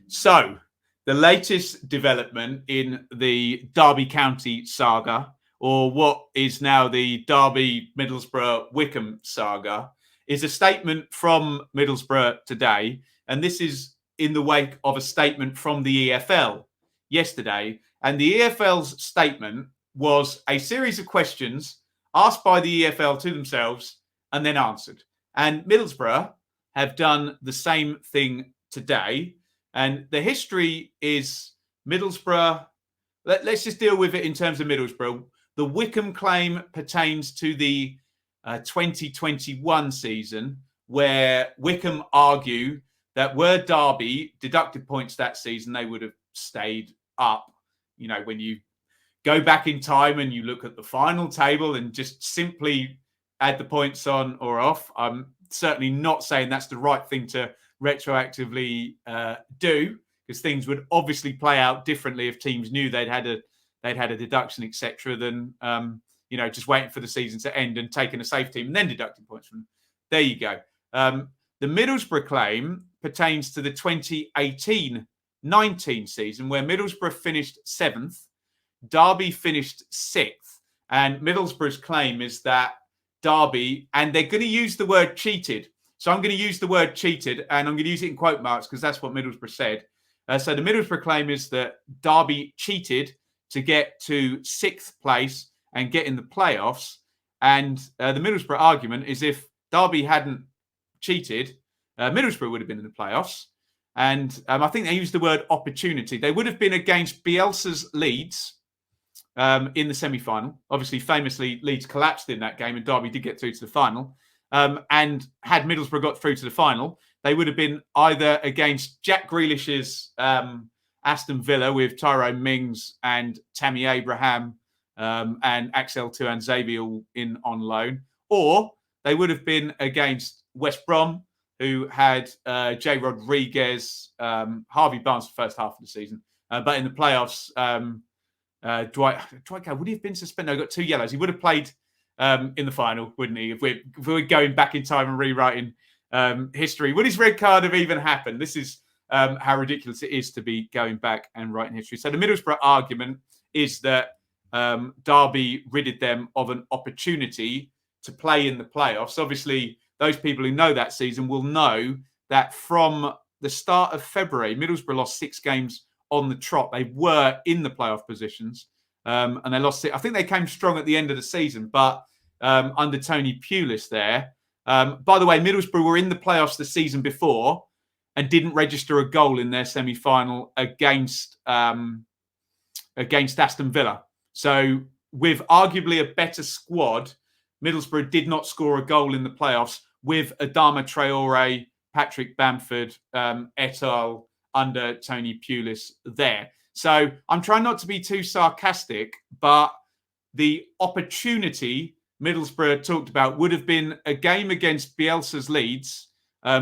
So, the latest development in the Derby County saga, or what is now the Derby Middlesbrough Wycombe saga, is a statement from Middlesbrough today. And this is in the wake of a statement from the EFL yesterday. And the EFL's statement was a series of questions asked by the EFL to themselves and then answered. And Middlesbrough have done the same thing today. And the history is Middlesbrough. Let's just deal with it in terms of Middlesbrough. The Wycombe claim pertains to the 2021 season, where Wycombe argue that were Derby deducted points that season, they would have stayed up. You know, when you go back in time and you look at the final table and just simply add the points on or off, I'm certainly not saying that's the right thing to retroactively do, because things would obviously play out differently if teams knew they'd had a deduction, etc., than just waiting for the season to end and taking a safe team and then deducting points from them. There you go. The Middlesbrough claim pertains to the 2018-19 season, where Middlesbrough finished 7th, Derby finished 6th, and Middlesbrough's claim is that Derby, and they're going to use the word cheated. So I'm going to use the word cheated, and I'm going to use it in quote marks because that's what Middlesbrough said. So the Middlesbrough claim is that Derby cheated to get to 6th place and get in the playoffs. And the Middlesbrough argument is if Derby hadn't cheated, Middlesbrough would have been in the playoffs. And I think they used the word opportunity. They would have been against Bielsa's Leeds in the semi-final. Obviously, famously, Leeds collapsed in that game and Derby did get through to the final. And had Middlesbrough got through to the final, they would have been either against Jack Grealish's Aston Villa with Tyrone Mings and Tammy Abraham and Axel Tuanzebe all in on loan, or they would have been against West Brom, who had Jay Rodriguez, Harvey Barnes for the first half of the season. But in the playoffs, Dwight Cowell, would he have been suspended? No, he got 2 yellows. He would have played in the final, wouldn't he? If we're going back in time and rewriting history. Would his red card have even happened? This is how ridiculous it is to be going back and writing history. So the Middlesbrough argument is that Derby ridded them of an opportunity to play in the playoffs. Obviously, those people who know that season will know that from the start of February, Middlesbrough lost 6 games on the trot. They were in the playoff positions, and they lost it. I think they came strong at the end of the season, but under Tony Pulis there. By the way, Middlesbrough were in the playoffs the season before and didn't register a goal in their semi-final against Aston Villa. So with arguably a better squad, Middlesbrough did not score a goal in the playoffs with Adama Traore, Patrick Bamford, et al. Under Tony Pulis there. So I'm trying not to be too sarcastic, but the opportunity Middlesbrough talked about would have been a game against Bielsa's Leeds,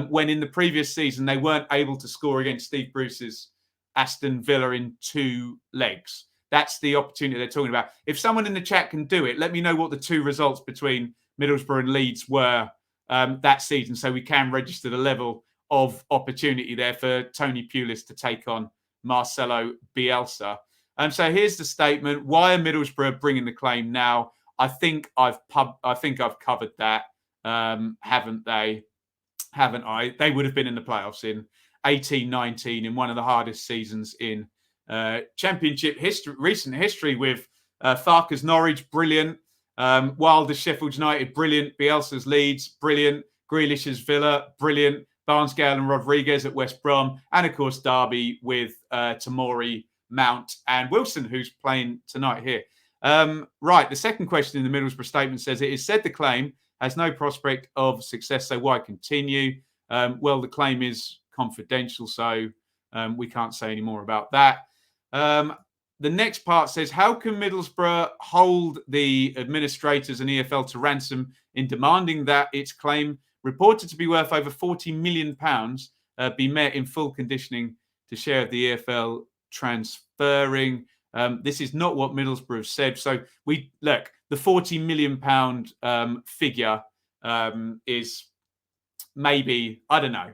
when in the previous season they weren't able to score against Steve Bruce's Aston Villa in 2 legs. That's the opportunity they're talking about. If someone in the chat can do it, let me know what the 2 results between Middlesbrough and Leeds were that season, so we can register the level of opportunity there for Tony Pulis to take on Marcelo Bielsa. So here's the statement. Why are Middlesbrough bringing the claim now? I think I've covered that, haven't they? Haven't I? They would have been in the playoffs in 18-19 in one of the hardest seasons in Championship history, recent history, with Farke's Norwich, brilliant. Wilder's Sheffield United, brilliant. Bielsa's Leeds, brilliant. Grealish's Villa, brilliant. Barnes-Gale and Rodriguez at West Brom. And, of course, Derby with Tamori, Mount and Wilson, who's playing tonight here. Right, the second question in the Middlesbrough statement says, it is said the claim has no prospect of success, so why continue? Well, the claim is confidential, so we can't say any more about that. The next part says, how can Middlesbrough hold the administrators and EFL to ransom in demanding that its claim, reported to be worth over £40 million, be met in full conditioning to share of the EFL transferring? This is not what Middlesbrough have said. So the £40 million figure is maybe, I don't know.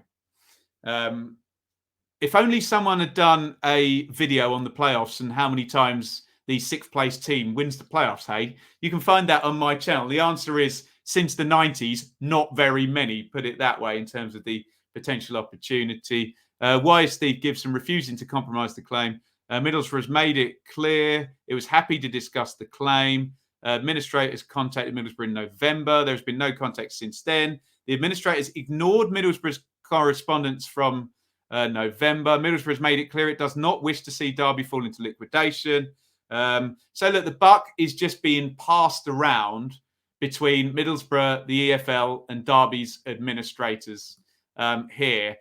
if only someone had done a video on the playoffs and how many times the 6th place team wins the playoffs, hey, you can find that on my channel. The answer is, since the 90s, not very many, put it that way, in terms of the potential opportunity. Why is Steve Gibson refusing to compromise the claim? Middlesbrough has made it clear it was happy to discuss the claim. Administrators contacted Middlesbrough in November. There's been no contact since then. The administrators ignored Middlesbrough's correspondence from November. Middlesbrough has made it clear it does not wish to see Derby fall into liquidation. So look, the buck is just being passed around between Middlesbrough, the EFL, and Derby's administrators here.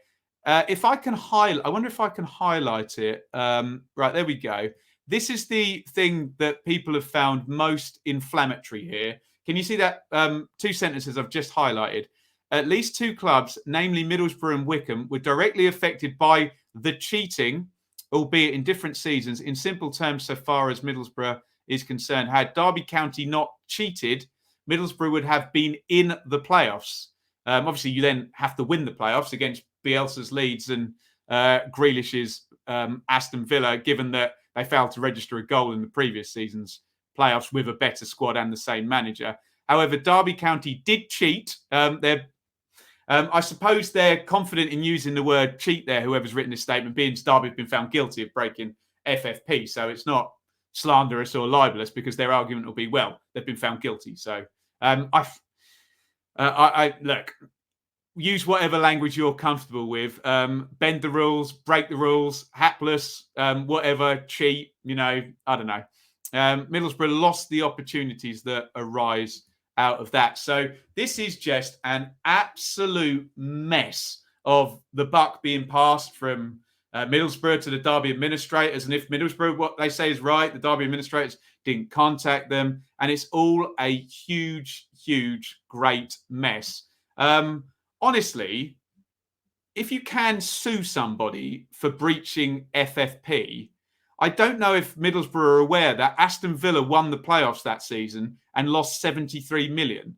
If I can highlight, I wonder if I can highlight it. Right, there we go. This is the thing that people have found most inflammatory here. Can you see that 2 sentences I've just highlighted? At least 2 clubs, namely Middlesbrough and Wycombe, were directly affected by the cheating, albeit in different seasons. In simple terms, so far as Middlesbrough is concerned, had Derby County not cheated, Middlesbrough would have been in the playoffs. Obviously, you then have to win the playoffs against Bielsa's Leeds and Grealish's Aston Villa, given that they failed to register a goal in the previous season's playoffs with a better squad and the same manager. However, Derby County did cheat. I suppose they're confident in using the word cheat there, whoever's written this statement, being Derby have been found guilty of breaking FFP. So it's not slanderous or libelous, because their argument will be, well, they've been found guilty. So I look, use whatever language you're comfortable with. Bend the rules, break the rules, hapless, whatever, cheat, I don't know. Middlesbrough lost the opportunities that arise out of that. So this is just an absolute mess of the buck being passed from Middlesbrough to the Derby administrators. And if Middlesbrough, what they say is right, the Derby administrators didn't contact them. And it's all a huge, huge, great mess. Honestly, if you can sue somebody for breaching FFP, I don't know if Middlesbrough are aware that Aston Villa won the playoffs that season and lost 73 million.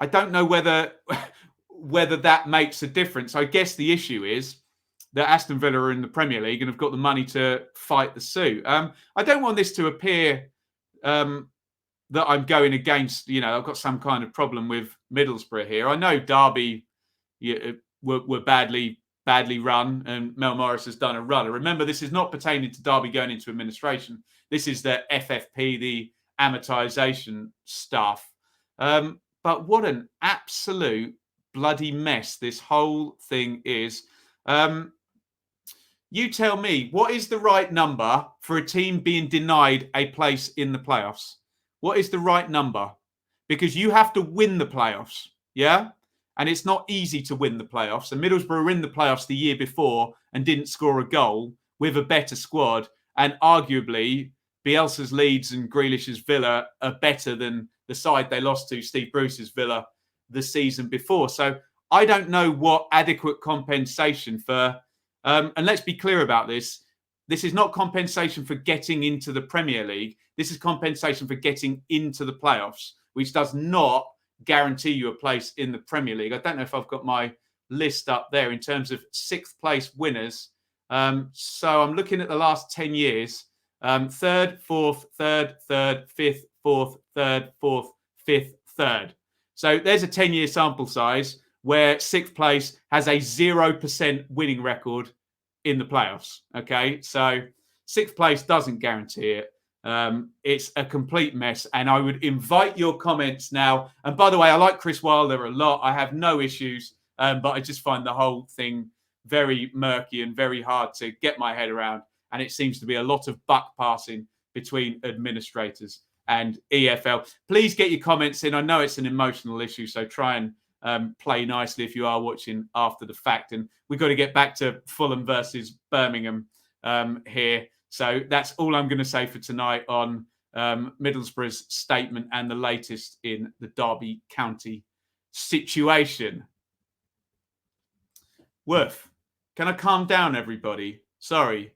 I don't know whether that makes a difference. I guess the issue is that Aston Villa are in the Premier League and have got the money to fight the suit. I don't want this to appear that I'm going against, I've got some kind of problem with Middlesbrough here. I know Derby were badly run, and Mel Morris has done a runner. Remember, this is not pertaining to Derby going into administration. This is the FFP, the amortization stuff. But what an absolute bloody mess this whole thing is. You tell me, what is the right number for a team being denied a place in the playoffs? What is the right number? Because you have to win the playoffs, yeah? And it's not easy to win the playoffs. And Middlesbrough were in the playoffs the year before and didn't score a goal with a better squad. And arguably, Bielsa's Leeds and Grealish's Villa are better than the side they lost to, Steve Bruce's Villa, the season before. So I don't know what adequate compensation for... and let's be clear about this. This is not compensation for getting into the Premier League. This is compensation for getting into the playoffs, which does not guarantee you a place in the Premier League. I don't know if I've got my list up there in terms of 6th place winners. So I'm looking at the last 10 years. 3rd, 4th, 3rd, 3rd, 5th, 4th, 3rd, 4th, 5th, 3rd. So there's a 10-year sample size where 6th place has a 0% winning record in the playoffs. Okay, so 6th place doesn't guarantee it. It's a complete mess, and I would invite your comments now. And by the way, I like Chris Wilder a lot. I have no issues, but I just find the whole thing very murky and very hard to get my head around. And it seems to be a lot of buck passing between administrators and EFL. Please get your comments in. I know it's an emotional issue, so try and play nicely if you are watching after the fact. And we've got to get back to Fulham versus Birmingham here. So that's all I'm going to say for tonight on Middlesbrough's statement and the latest in the Derby County situation. Worth, can I calm down, everybody? Sorry.